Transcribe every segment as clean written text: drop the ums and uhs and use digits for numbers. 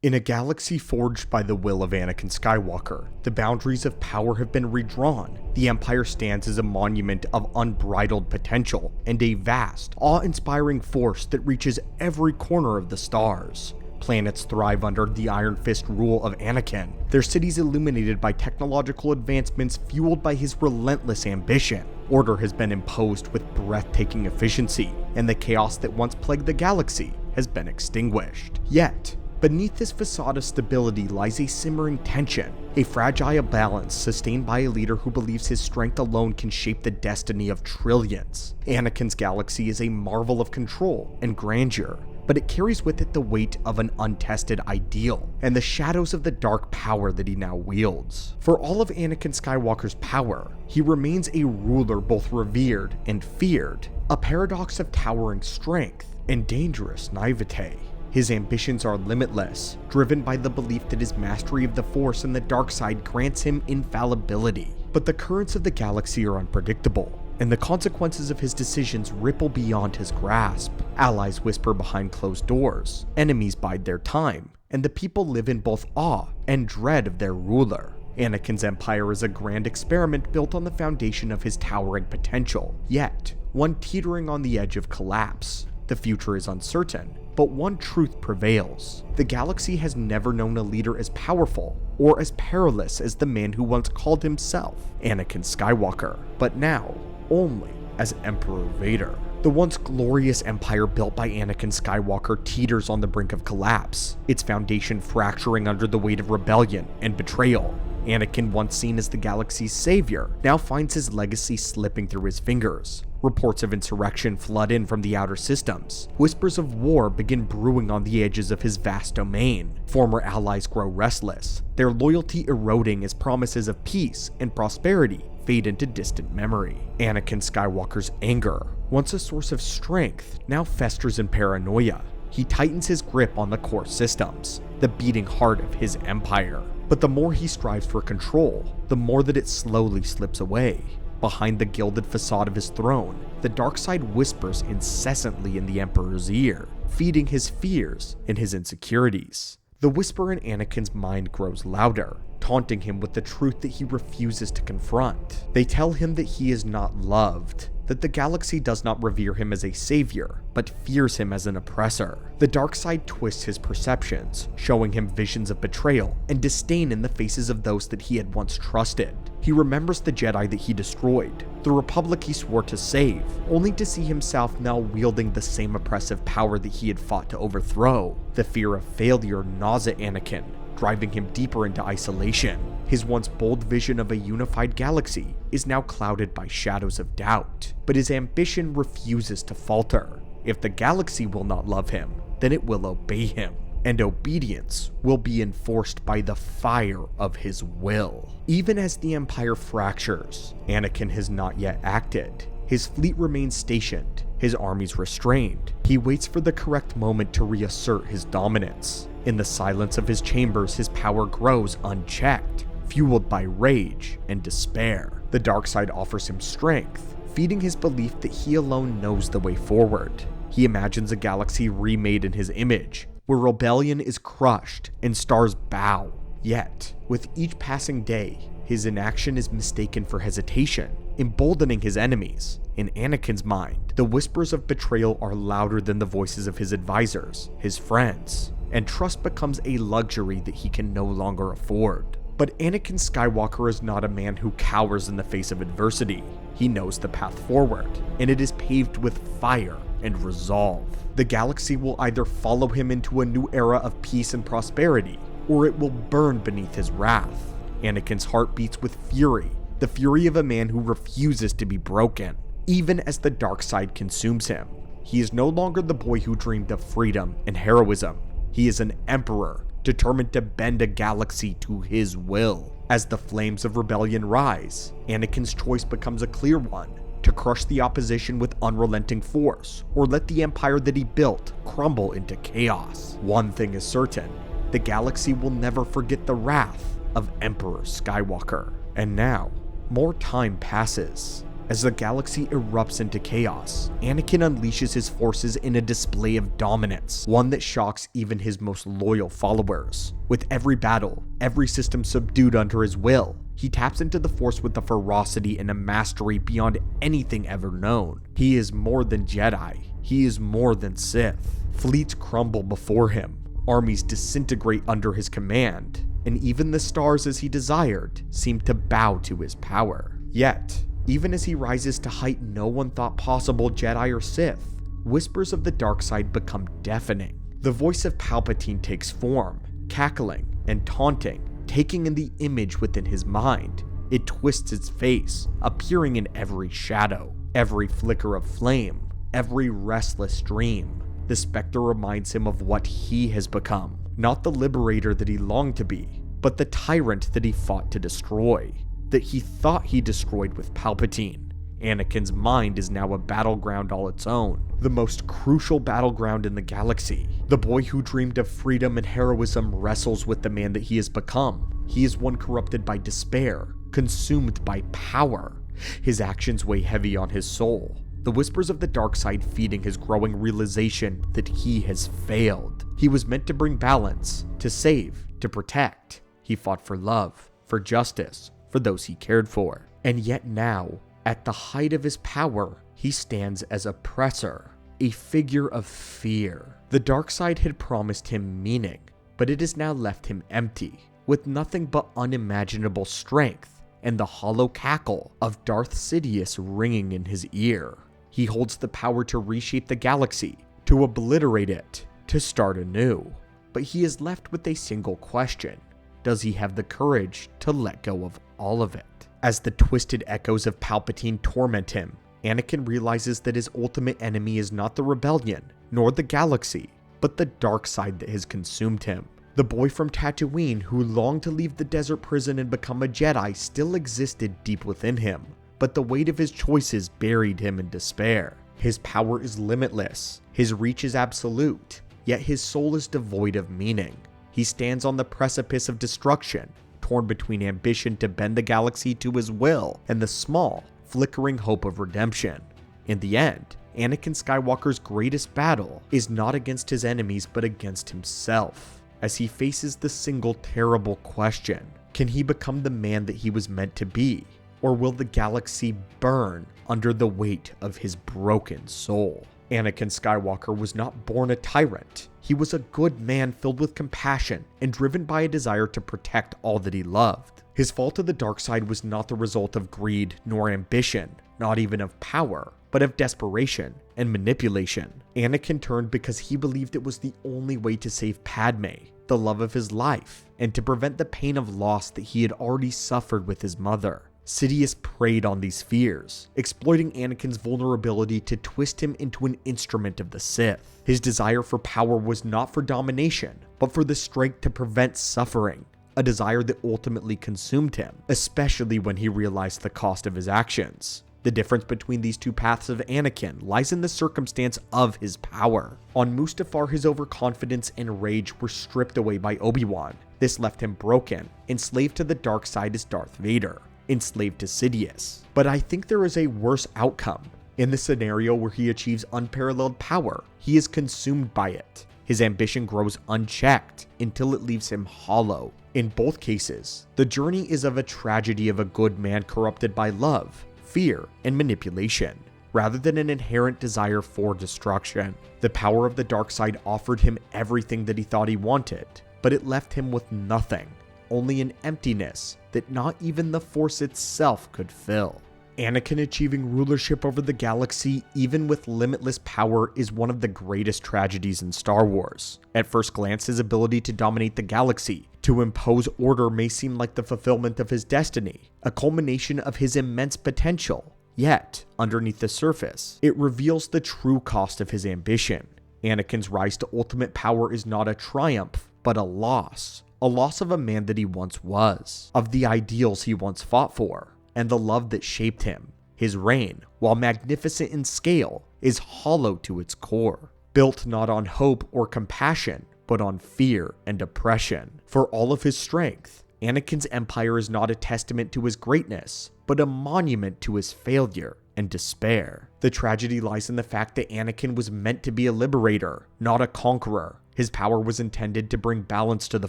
In a galaxy forged by the will of Anakin Skywalker, the boundaries of power have been redrawn. The Empire stands as a monument of unbridled potential and a vast, awe-inspiring force that reaches every corner of the stars. Planets thrive under the Iron Fist rule of Anakin, their cities illuminated by technological advancements fueled by his relentless ambition. Order has been imposed with breathtaking efficiency, and the chaos that once plagued the galaxy has been extinguished. Yet, beneath this facade of stability lies a simmering tension, a fragile balance sustained by a leader who believes his strength alone can shape the destiny of trillions. Anakin's galaxy is a marvel of control and grandeur, but it carries with it the weight of an untested ideal, and the shadows of the dark power that he now wields. For all of Anakin Skywalker's power, he remains a ruler both revered and feared, a paradox of towering strength and dangerous naivete. His ambitions are limitless, driven by the belief that his mastery of the Force and the dark side grants him infallibility. But the currents of the galaxy are unpredictable, and the consequences of his decisions ripple beyond his grasp. Allies whisper behind closed doors, enemies bide their time, and the people live in both awe and dread of their ruler. Anakin's empire is a grand experiment built on the foundation of his towering potential, yet one teetering on the edge of collapse. The future is uncertain, but one truth prevails. The galaxy has never known a leader as powerful or as perilous as the man who once called himself Anakin Skywalker, but now only as Emperor Vader. The once glorious empire built by Anakin Skywalker teeters on the brink of collapse, its foundation fracturing under the weight of rebellion and betrayal. Anakin, once seen as the galaxy's savior, now finds his legacy slipping through his fingers. Reports of insurrection flood in from the outer systems. Whispers of war begin brewing on the edges of his vast domain. Former allies grow restless, their loyalty eroding as promises of peace and prosperity fade into distant memory. Anakin Skywalker's anger, once a source of strength, now festers in paranoia. He tightens his grip on the core systems, the beating heart of his empire. But the more he strives for control, the more that it slowly slips away. Behind the gilded facade of his throne, the dark side whispers incessantly in the Emperor's ear, feeding his fears and his insecurities. The whisper in Anakin's mind grows louder, taunting him with the truth that he refuses to confront. They tell him that he is not loved, that the galaxy does not revere him as a savior, but fears him as an oppressor. The dark side twists his perceptions, showing him visions of betrayal and disdain in the faces of those that he had once trusted. He remembers the Jedi that he destroyed, the Republic he swore to save, only to see himself now wielding the same oppressive power that he had fought to overthrow. The fear of failure gnaws at Anakin, driving him deeper into isolation. His once bold vision of a unified galaxy is now clouded by shadows of doubt, but his ambition refuses to falter. If the galaxy will not love him, then it will obey him, and obedience will be enforced by the fire of his will. Even as the Empire fractures, Anakin has not yet acted. His fleet remains stationed, his armies restrained. He waits for the correct moment to reassert his dominance. In the silence of his chambers, his power grows unchecked, fueled by rage and despair. The dark side offers him strength, feeding his belief that he alone knows the way forward. He imagines a galaxy remade in his image, where rebellion is crushed and stars bow. Yet, with each passing day, his inaction is mistaken for hesitation, emboldening his enemies. In Anakin's mind, the whispers of betrayal are louder than the voices of his advisors, his friends, and trust becomes a luxury that he can no longer afford. But Anakin Skywalker is not a man who cowers in the face of adversity. He knows the path forward, and it is paved with fire and resolve. The galaxy will either follow him into a new era of peace and prosperity, or it will burn beneath his wrath. Anakin's heart beats with fury, the fury of a man who refuses to be broken, even as the dark side consumes him. He is no longer the boy who dreamed of freedom and heroism. He is an emperor, determined to bend a galaxy to his will. As the flames of rebellion rise, Anakin's choice becomes a clear one: to crush the opposition with unrelenting force, or let the empire that he built crumble into chaos. One thing is certain: the galaxy will never forget the wrath of Emperor Skywalker. And now, more time passes. As the galaxy erupts into chaos, Anakin unleashes his forces in a display of dominance, one that shocks even his most loyal followers. With every battle, every system subdued under his will, he taps into the Force with a ferocity and a mastery beyond anything ever known. He is more than Jedi. He is more than Sith. Fleets crumble before him. Armies disintegrate under his command. And even the stars as he desired seem to bow to his power. Yet, even as he rises to height no one thought possible, Jedi or Sith, whispers of the dark side become deafening. The voice of Palpatine takes form, cackling and taunting, taking in the image within his mind. It twists its face, appearing in every shadow, every flicker of flame, every restless dream. The specter reminds him of what he has become, not the liberator that he longed to be, but the tyrant that he fought to destroy, that he thought he destroyed with Palpatine. Anakin's mind is now a battleground all its own, the most crucial battleground in the galaxy. The boy who dreamed of freedom and heroism wrestles with the man that he has become. He is one corrupted by despair, consumed by power. His actions weigh heavy on his soul, the whispers of the dark side feeding his growing realization that he has failed. He was meant to bring balance, to save, to protect. He fought for love, for justice, for those he cared for. And yet now, at the height of his power, he stands as oppressor, a figure of fear. The dark side had promised him meaning, but it has now left him empty, with nothing but unimaginable strength and the hollow cackle of Darth Sidious ringing in his ear. He holds the power to reshape the galaxy, to obliterate it, to start anew. But he is left with a single question. Does he have the courage to let go of all of it? As the twisted echoes of Palpatine torment him, Anakin realizes that his ultimate enemy is not the rebellion, nor the galaxy, but the dark side that has consumed him. The boy from Tatooine who longed to leave the desert prison and become a Jedi still existed deep within him, but the weight of his choices buried him in despair. His power is limitless, his reach is absolute, yet his soul is devoid of meaning. He stands on the precipice of destruction, torn between ambition to bend the galaxy to his will and the small, flickering hope of redemption. In the end, Anakin Skywalker's greatest battle is not against his enemies but against himself, as he faces the single terrible question: can he become the man that he was meant to be, or will the galaxy burn under the weight of his broken soul? Anakin Skywalker was not born a tyrant. He was a good man filled with compassion and driven by a desire to protect all that he loved. His fall to the dark side was not the result of greed nor ambition, not even of power, but of desperation and manipulation. Anakin turned because he believed it was the only way to save Padme, the love of his life, and to prevent the pain of loss that he had already suffered with his mother. Sidious preyed on these fears, exploiting Anakin's vulnerability to twist him into an instrument of the Sith. His desire for power was not for domination, but for the strength to prevent suffering, a desire that ultimately consumed him, especially when he realized the cost of his actions. The difference between these two paths of Anakin lies in the circumstance of his power. On Mustafar, his overconfidence and rage were stripped away by Obi-Wan. This left him broken, enslaved to the dark side as Darth Vader, enslaved to Sidious. But I think there is a worse outcome. In the scenario where he achieves unparalleled power, he is consumed by it. His ambition grows unchecked until it leaves him hollow. In both cases, the journey is of a tragedy of a good man corrupted by love, fear, and manipulation, rather than an inherent desire for destruction. The power of the dark side offered him everything that he thought he wanted, but it left him with nothing, only an emptiness that not even the Force itself could fill. Anakin achieving rulership over the galaxy, even with limitless power, is one of the greatest tragedies in Star Wars. At first glance, his ability to dominate the galaxy, to impose order, may seem like the fulfillment of his destiny, a culmination of his immense potential. Yet, underneath the surface, it reveals the true cost of his ambition. Anakin's rise to ultimate power is not a triumph, but a loss. A loss of a man that he once was, of the ideals he once fought for, and the love that shaped him. His reign, while magnificent in scale, is hollow to its core, built not on hope or compassion, but on fear and oppression. For all of his strength, Anakin's empire is not a testament to his greatness, but a monument to his failure. and despair. The tragedy lies in the fact that Anakin was meant to be a liberator, not a conqueror. His power was intended to bring balance to the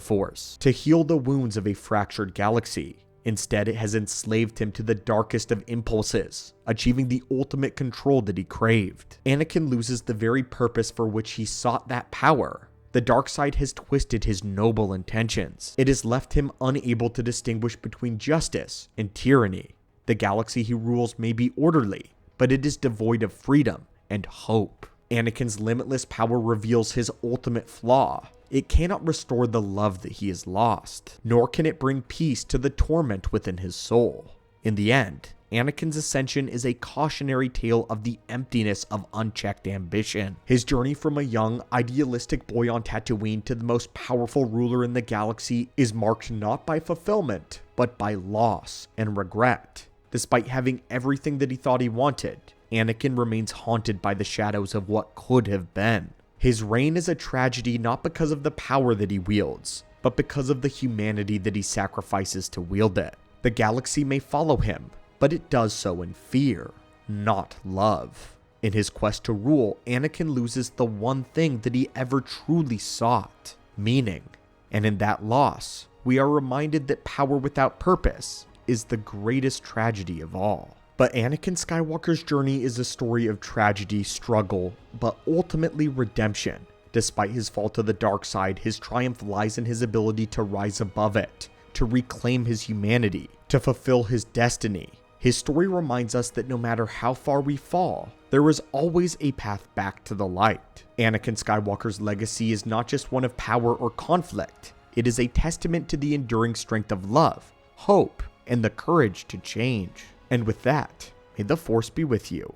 Force, to heal the wounds of a fractured galaxy. Instead, it has enslaved him to the darkest of impulses, achieving the ultimate control that he craved. Anakin loses the very purpose for which he sought that power. The dark side has twisted his noble intentions. It has left him unable to distinguish between justice and tyranny. The galaxy he rules may be orderly, but it is devoid of freedom and hope. Anakin's limitless power reveals his ultimate flaw. It cannot restore the love that he has lost, nor can it bring peace to the torment within his soul. In the end, Anakin's ascension is a cautionary tale of the emptiness of unchecked ambition. His journey from a young, idealistic boy on Tatooine to the most powerful ruler in the galaxy is marked not by fulfillment, but by loss and regret. Despite having everything that he thought he wanted, Anakin remains haunted by the shadows of what could have been. His reign is a tragedy not because of the power that he wields, but because of the humanity that he sacrifices to wield it. The galaxy may follow him, but it does so in fear, not love. In his quest to rule, Anakin loses the one thing that he ever truly sought, meaning. And in that loss, we are reminded that power without purpose is the greatest tragedy of all. But Anakin Skywalker's journey is a story of tragedy, struggle, but ultimately redemption. Despite his fall to the dark side, his triumph lies in his ability to rise above it, to reclaim his humanity, to fulfill his destiny. His story reminds us that no matter how far we fall, there is always a path back to the light. Anakin Skywalker's legacy is not just one of power or conflict. It is a testament to the enduring strength of love, hope, and the courage to change. And with that, may the Force be with you.